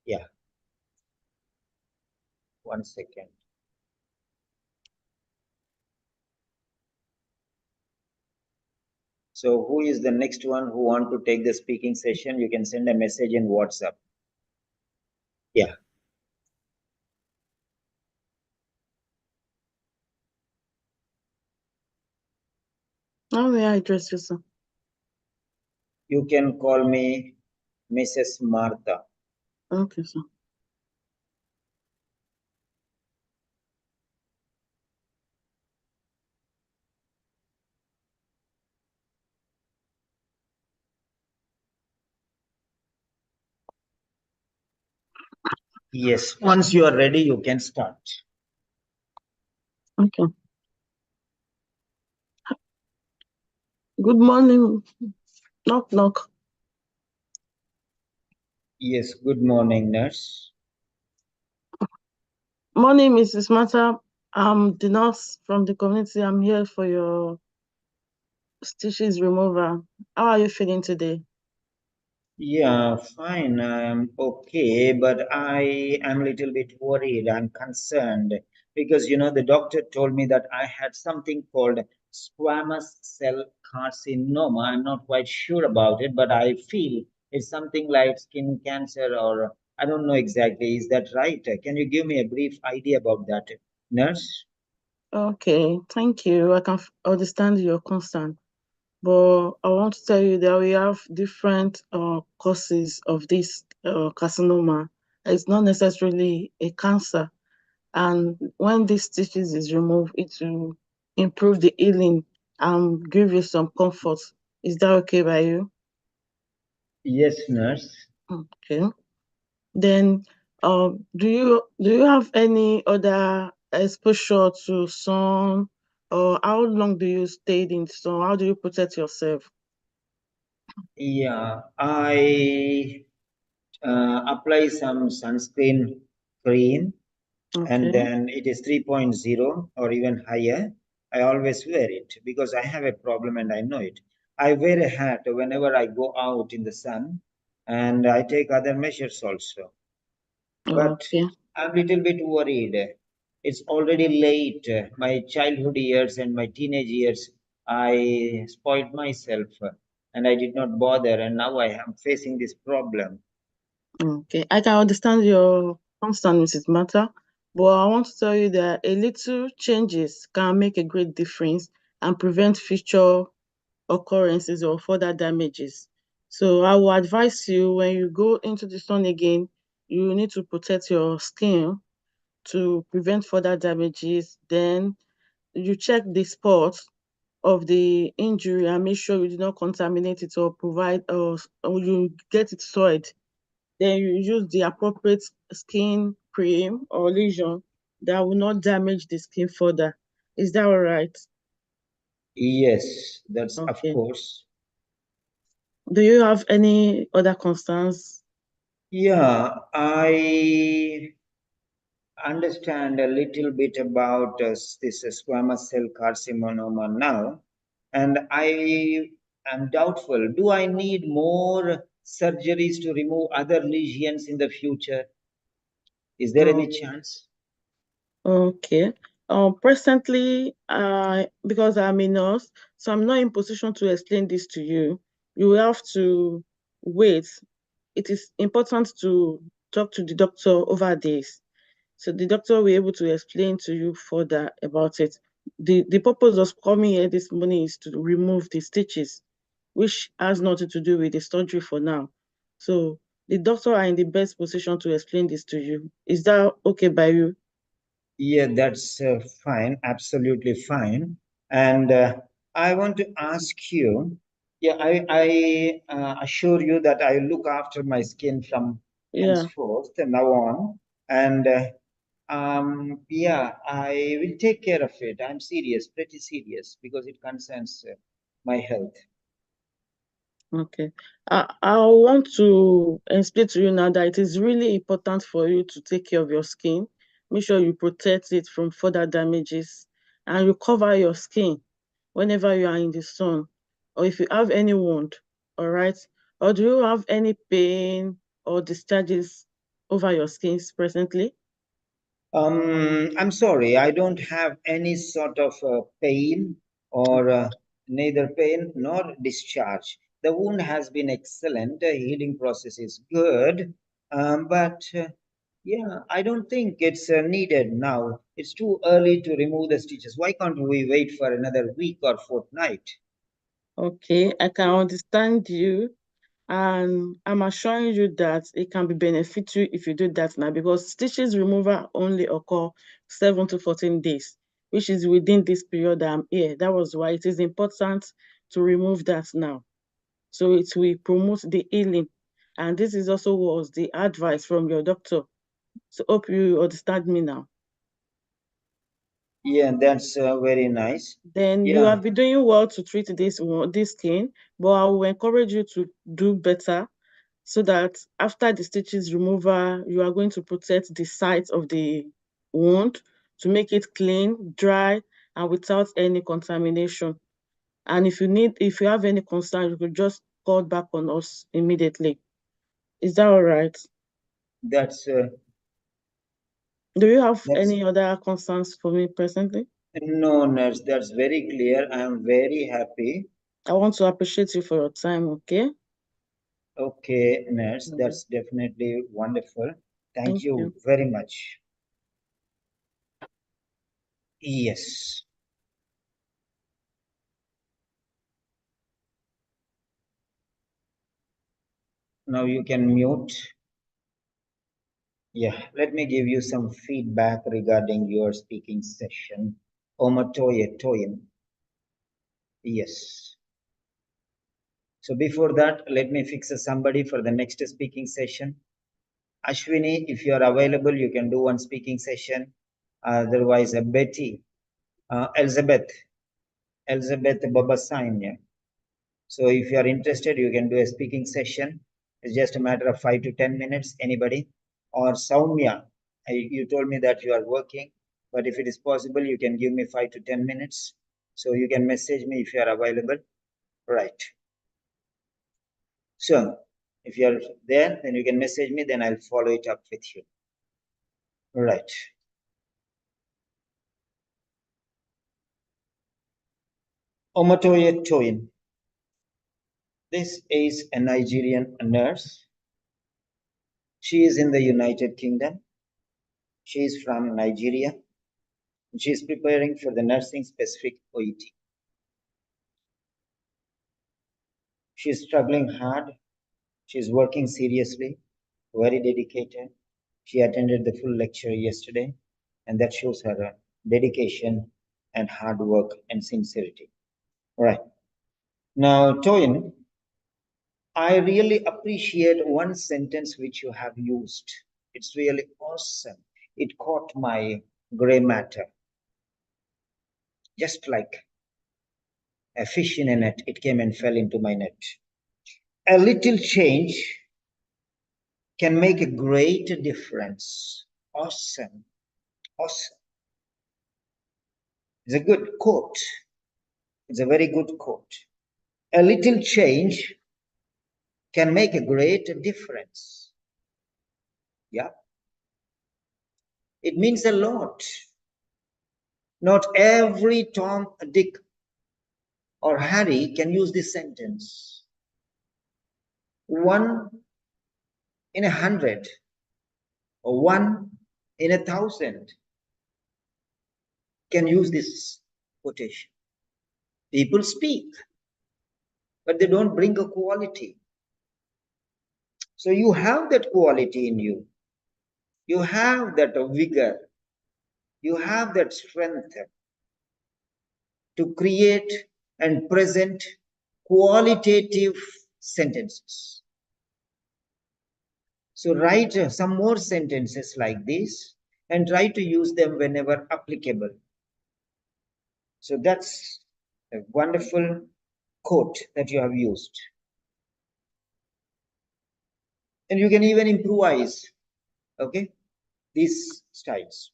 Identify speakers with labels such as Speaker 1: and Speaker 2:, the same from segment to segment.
Speaker 1: Yeah. 1 second. So who is the next one who want to take the speaking session? You can send a message in WhatsApp. Yeah.
Speaker 2: How may I address you, sir?
Speaker 1: You can call me Mrs. Martha.
Speaker 2: Okay, sir.
Speaker 1: Yes. Once you are ready, you can start.
Speaker 2: Okay. Good morning. Knock, knock.
Speaker 1: Yes. Good morning, nurse.
Speaker 2: Morning, Mrs. Mata. I'm the nurse from the community. I'm here for your stitches remover. How are you feeling today?
Speaker 1: Yeah, fine. I'm okay, but I am a little bit worried. I'm concerned because, the doctor told me that I had something called squamous cell carcinoma. I'm not quite sure about it, but I feel it's something like skin cancer, or I don't know exactly. Is that right? Can you give me a brief idea about that, nurse?
Speaker 2: Okay, thank you. I can understand your concern, but I want to tell you that we have different causes of this carcinoma. It's not necessarily a cancer. And when this stitches is removed, it will improve the healing and give you some comfort. Is that okay by you?
Speaker 1: Yes, nurse.
Speaker 2: Okay. Then, do you have any other exposure to sun, or how long do you stay in sun? How do you protect yourself?
Speaker 1: Yeah, I apply some sunscreen cream, and
Speaker 2: Okay.
Speaker 1: then it is 3.0 or even higher. I always wear it because I have a problem and I know it. I wear a hat whenever I go out in the sun, and I take other measures also. But
Speaker 2: Okay.
Speaker 1: I'm a little bit worried. It's already late. My childhood years and my teenage years, I spoiled myself, and I did not bother, and now I am facing this problem.
Speaker 2: Okay. I can understand your concern, Mrs. Mata, but I want to tell you that a little changes can make a great difference and prevent future occurrences or further damages. So I will advise you, when you go into the sun again, you need to protect your skin to prevent further damages. Then you check the spot of the injury and make sure you do not contaminate it or provide or you get it soiled. Then you use the appropriate skin cream or lesion that will not damage the skin further. Is that all right?
Speaker 1: Yes, that's of
Speaker 2: Okay.
Speaker 1: course.
Speaker 2: Do you have any other concerns?
Speaker 1: Yeah, I understand a little bit about this squamous cell carcinoma now, and I am doubtful. Do I need more surgeries to remove other lesions in the future? Is there any
Speaker 2: Oh,
Speaker 1: chance?
Speaker 2: okay. Presently, because I'm a nurse, so I'm not in position to explain this to you. You will have to wait. It is important to talk to the doctor over this. So the doctor will be able to explain to you further about it. The purpose of coming here this morning is to remove the stitches, which has nothing to do with the surgery for now. So the doctor are in the best position to explain this to you. Is that okay by you?
Speaker 1: Yeah, that's fine, absolutely fine. And I want to ask you, yeah, I assure you that I look after my skin from
Speaker 2: Yeah.
Speaker 1: henceforth and now on. And yeah, I will take care of it. I'm serious, pretty serious, because it concerns my health.
Speaker 2: Okay. I want to explain to you now that it is really important for you to take care of your skin. Make sure you protect it from further damages and you cover your skin whenever you are in the sun or if you have any wound, all right? Or do you have any pain or discharges? over your skin presently?
Speaker 1: I'm sorry, I don't have any sort of pain or neither pain nor discharge. The wound has been excellent. The healing process is good, but yeah, I don't think it's needed now. It's too early to remove the stitches. Why can't we wait for another week or fortnight?
Speaker 2: Okay, I can understand you, and I'm assuring you that it can be beneficial if you do that now, because stitches removal only occur 7 to 14 days, which is within this period I'm here. That was why it is important to remove that now. So it will promote the healing. And this is also was the advice from your doctor. So hope you understand me now.
Speaker 1: Yeah, that's very nice.
Speaker 2: Then you
Speaker 1: Yeah,
Speaker 2: have been doing well to treat this skin, but I will encourage you to do better so that after the stitches removal, you are going to protect the site of the wound to make it clean, dry, and without any contamination. And if you have any concern, you could just call back on us immediately. Is that all right?
Speaker 1: that's
Speaker 2: Do you have
Speaker 1: that's
Speaker 2: any other concerns for me presently?
Speaker 1: no, nurse. That's very clear. I am very happy.
Speaker 2: I want to appreciate you for your time, okay?
Speaker 1: Okay, nurse,
Speaker 2: Mhm.
Speaker 1: that's definitely wonderful. Thank
Speaker 2: Thank
Speaker 1: you
Speaker 2: you.
Speaker 1: very much. Yes. Now you can mute. Yeah, let me give you some feedback regarding your speaking session. Omotoye, Toyin. Yes. So before that, let me fix somebody for the next speaking session. Ashwini, if you are available, you can do one speaking session. Otherwise, Betty, Elizabeth, Elizabeth Babasanya. So if you are interested, you can do a speaking session. It's just a matter of 5 to 10 minutes. Anybody? Or Soumya, you told me that you are working, but if it is possible, you can give me 5 to 10 minutes. So you can message me if you are available. Right. So if you are there, then you can message me, then I'll follow it up with you. Right. Omotoye Toyin. This is a Nigerian nurse. She is in the United Kingdom. She is from Nigeria. She is preparing for the nursing specific OET. She is struggling hard. She is working seriously, very dedicated. She attended the full lecture yesterday, and that shows her dedication and hard work and sincerity. Right. Now, Toyin, I really appreciate one sentence which you have used. It's really awesome. It caught my gray matter, just like a fish in a net. It came and fell into my net. A little change can make a great difference. Awesome. Awesome. It's a good quote. It's a very good quote. A little change can make a great difference. Yeah. It means a lot. Not every Tom, Dick, or Harry can use this sentence. One in 100 or one in 1,000 can use this quotation. People speak, but they don't bring a quality. So you have that quality in you. You have that vigor. You have that strength to create and present qualitative sentences. So write some more sentences like this and try to use them whenever applicable. So that's a wonderful quote that you have used. And you can even improvise, okay, these styles.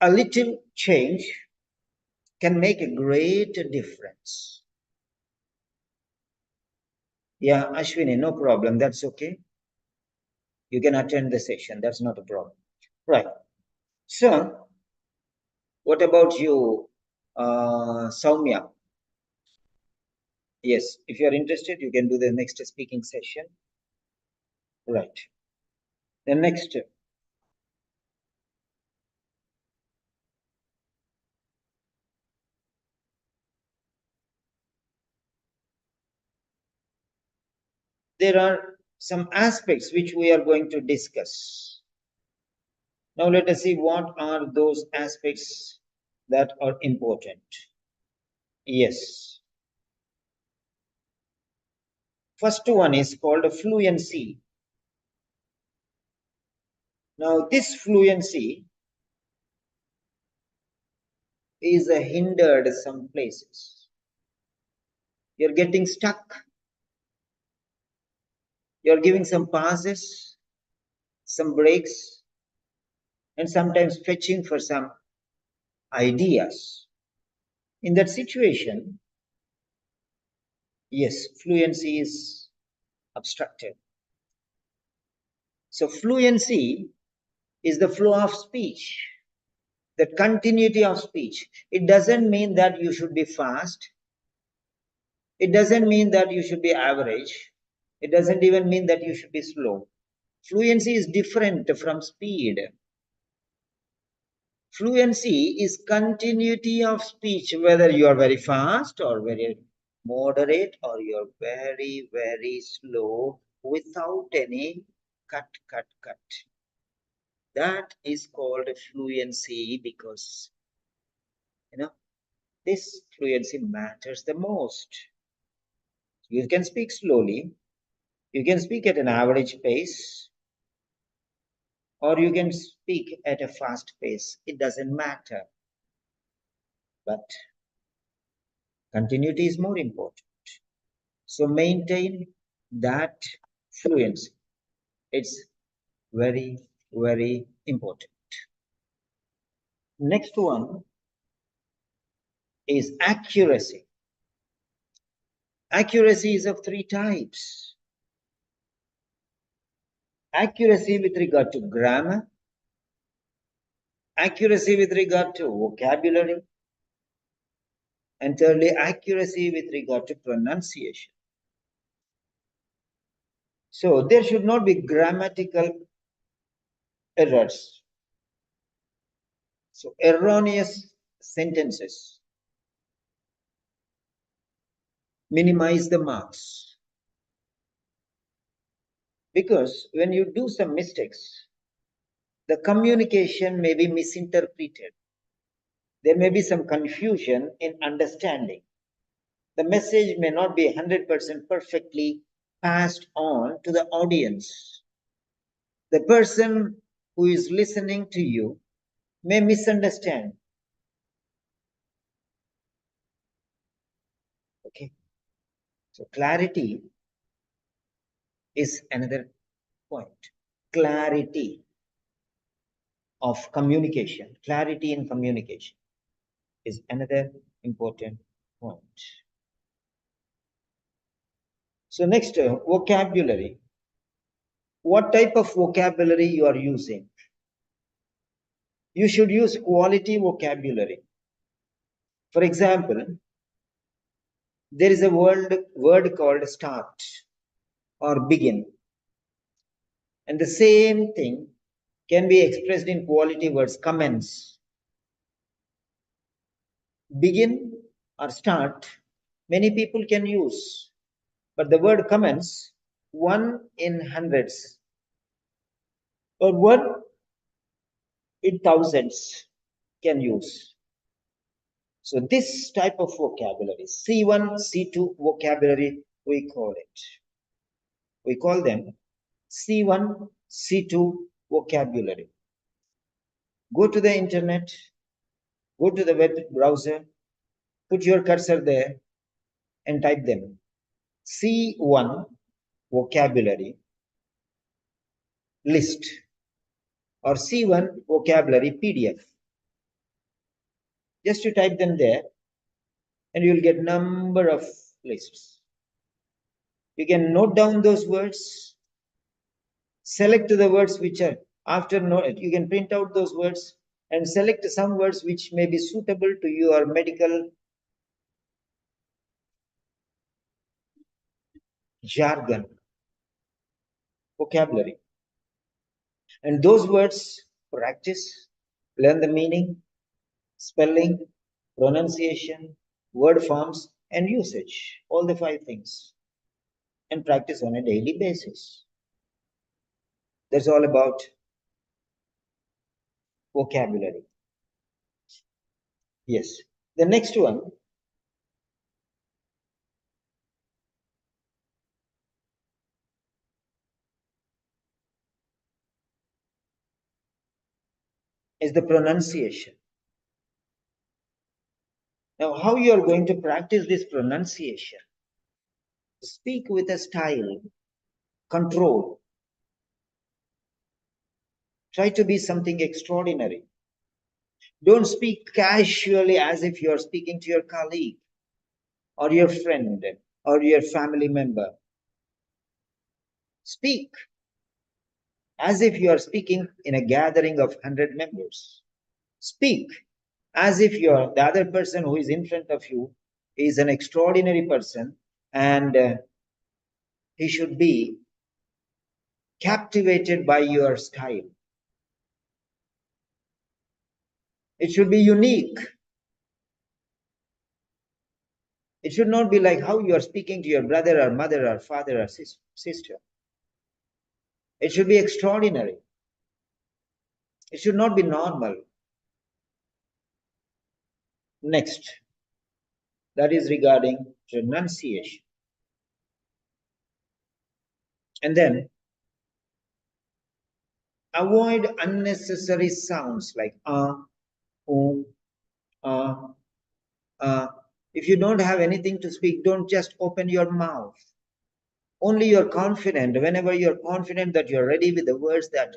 Speaker 1: A little change can make a great difference. Yeah, Ashwini, no problem. That's okay. You can attend the session. That's not a problem. Right. So, what about you, Soumya? Yes, if you are interested, you can do the next speaking session. Right. The next, there are some aspects which we are going to discuss. Now, let us see what are those aspects that are important. Yes. First one is called fluency. Now, this fluency is hindered some places. You're getting stuck. You're giving some pauses, some breaks, and sometimes fetching for some ideas. In that situation, yes, fluency is obstructed. So, fluency is the flow of speech, the continuity of speech. It doesn't mean that you should be fast. It doesn't mean that you should be average. It doesn't even mean that you should be slow. Fluency is different from speed. Fluency is continuity of speech, whether you are very fast or very moderate or you're very, very slow without any cut, cut, cut. That is called fluency because, this fluency matters the most. You can speak slowly, you can speak at an average pace, or you can speak at a fast pace. It doesn't matter. But continuity is more important. So maintain that fluency. It's very, very important. Next one is accuracy. Accuracy is of three types. Accuracy with regard to grammar, accuracy with regard to vocabulary, and thirdly, accuracy with regard to pronunciation. So there should not be grammatical errors. So erroneous sentences minimize the marks. Because when you do some mistakes, the communication may be misinterpreted. There may be some confusion in understanding. The message may not be 100% perfectly passed on to the audience. The person who is listening to you may misunderstand. Okay. So clarity is another point. Clarity of communication, clarity in communication is another important point. So next, vocabulary. What type of vocabulary you are using? You should use quality vocabulary. For example, there is a word called start or begin. And the same thing can be expressed in quality words, commence. Begin or start, many people can use. But the word commence, one in hundreds or one in thousands can use. So this type of vocabulary, C1, C2 vocabulary, we call it. We call them C1, C2 vocabulary. Go to the internet, go to the web browser, put your cursor there and type them. C1 vocabulary list or C1 vocabulary PDF. Just to type them there and you'll get number of lists. You can note down those words Select the words which are after no, you can print out those words and select some words which may be suitable to your medical jargon, vocabulary. And those words, practice, learn the meaning, spelling, pronunciation, word forms, and usage. All the five things. And practice on a daily basis. That's all about vocabulary. Yes. The next one is the pronunciation. Now, how you are going to practice this pronunciation? Speak with a style, control. Try to be something extraordinary. Don't speak casually as if you're speaking to your colleague or your friend or your family member. Speak as if you are speaking in a gathering of 100 members. Speak as if the other person who is in front of you is an extraordinary person and he should be captivated by your style. It should be unique. It should not be like how you are speaking to your brother or mother or father or sister. It should be extraordinary. It should not be normal. Next, that is regarding pronunciation. And then avoid unnecessary sounds like um, uh, uh. If you don't have anything to speak, don't just open your mouth. Only you're confident. Whenever you're confident that you're ready with the words that,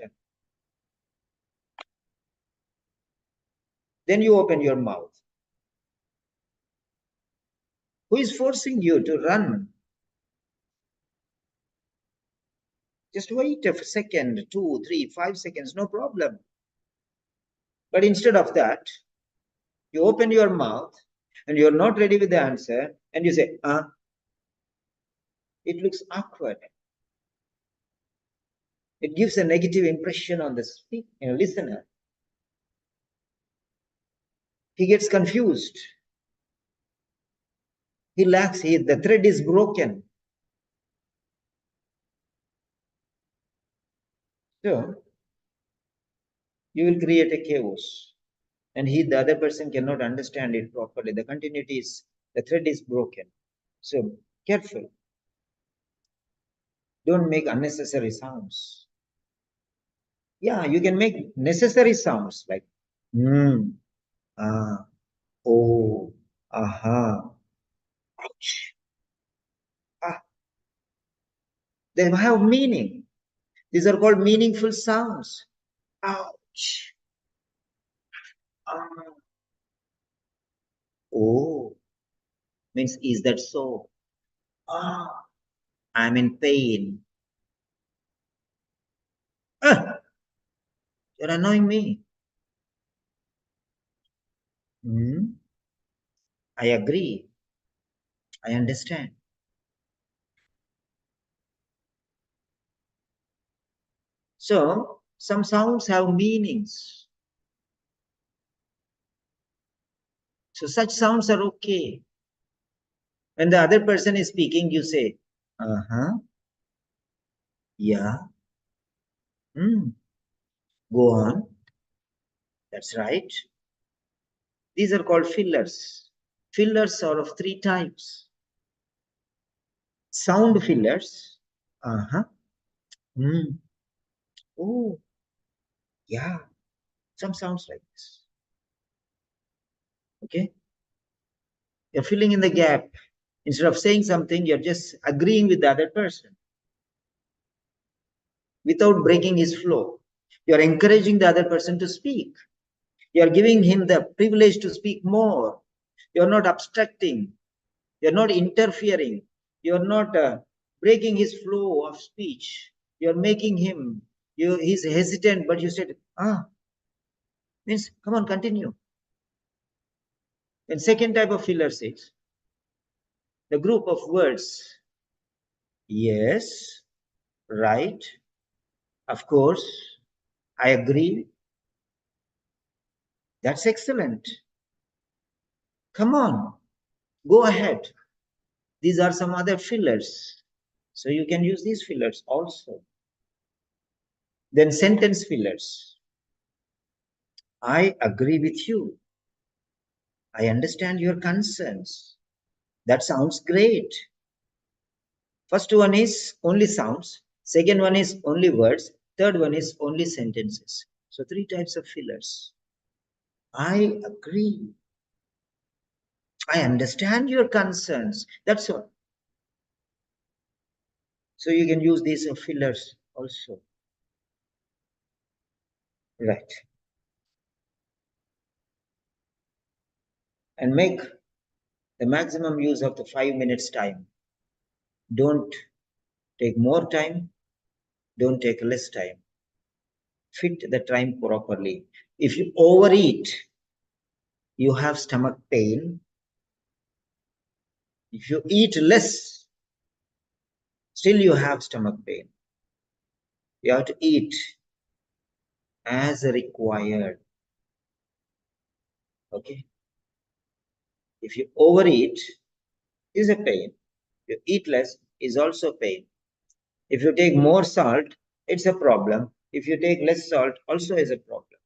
Speaker 1: then you open your mouth. Who is forcing you to run? Just wait a second, 2, 3, 5 seconds, no problem. But instead of that, you open your mouth and you're not ready with the answer and you say, it looks awkward. It gives a negative impression on the listener. He gets confused. He lacks, the thread is broken. So, you will create a chaos. And the other person cannot understand it properly. The continuity is, the thread is broken. So, careful. Don't make unnecessary sounds. Yeah, you can make necessary sounds like ah, oh, aha, ouch, ah. They have meaning. These are called meaningful sounds. Ouch, ah, oh, means is that so? Ah, I'm in pain. Ah, you're annoying me. I agree. I understand. So, some sounds have meanings. So, such sounds are okay. When the other person is speaking, you say, uh huh, yeah, go on. That's right. These are called fillers. Fillers are of three types: sound fillers, uh huh, oh, yeah, some sounds like this. Okay, you're filling in the gap. Instead of saying something, you're just agreeing with the other person without breaking his flow. You're encouraging the other person to speak. You're giving him the privilege to speak more. You're not obstructing. You're not interfering. You're not breaking his flow of speech. You're making him, he's hesitant, but you said, means, come on, continue. And second type of fillers is the group of words. Yes, right, of course, I agree. That's excellent. Come on, go ahead. These are some other fillers. So you can use these fillers also. Then sentence fillers. I agree with you. I understand your concerns. That sounds great. First one is only sounds. Second one is only words. Third one is only sentences. So three types of fillers. I agree. I understand your concerns. That's all. So you can use these fillers also. Right. And make the maximum use of the 5 minutes time. Don't take more time. Don't take less time. Fit the time properly. If you overeat, you have stomach pain. If you eat less, still you have stomach pain. You have to eat as required. Okay. If you overeat, is a pain. If you eat less, is also pain. If you take more salt, it's a problem. If you take less salt, also is a problem.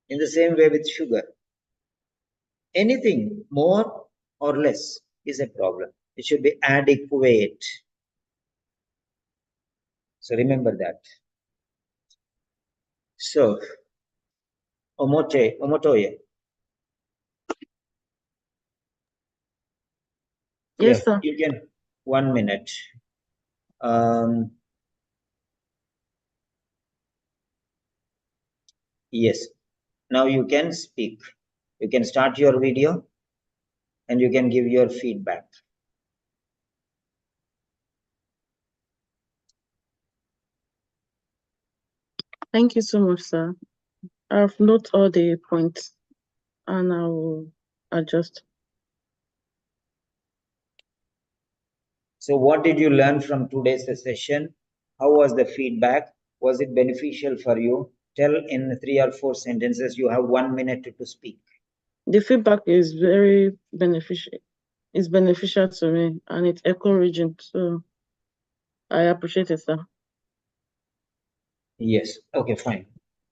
Speaker 1: In the same way with sugar, anything more or less is a problem. It should be adequate. So remember that. So, Omotoye. Yeah,
Speaker 2: Yes, sir.
Speaker 1: you can. 1 minute. Um, yes. Now you can speak. You can start your video and you can give your feedback.
Speaker 2: Thank you so much, sir. I've noted all the points and I will adjust.
Speaker 1: So, what did you learn from today's session? How was the feedback? Was it beneficial for you? Tell in 3 or 4 sentences. You have 1 minute to speak.
Speaker 2: The feedback is very beneficial. It's beneficial to me and it's encouraging. So I appreciate it, sir.
Speaker 1: Yes. Okay, fine.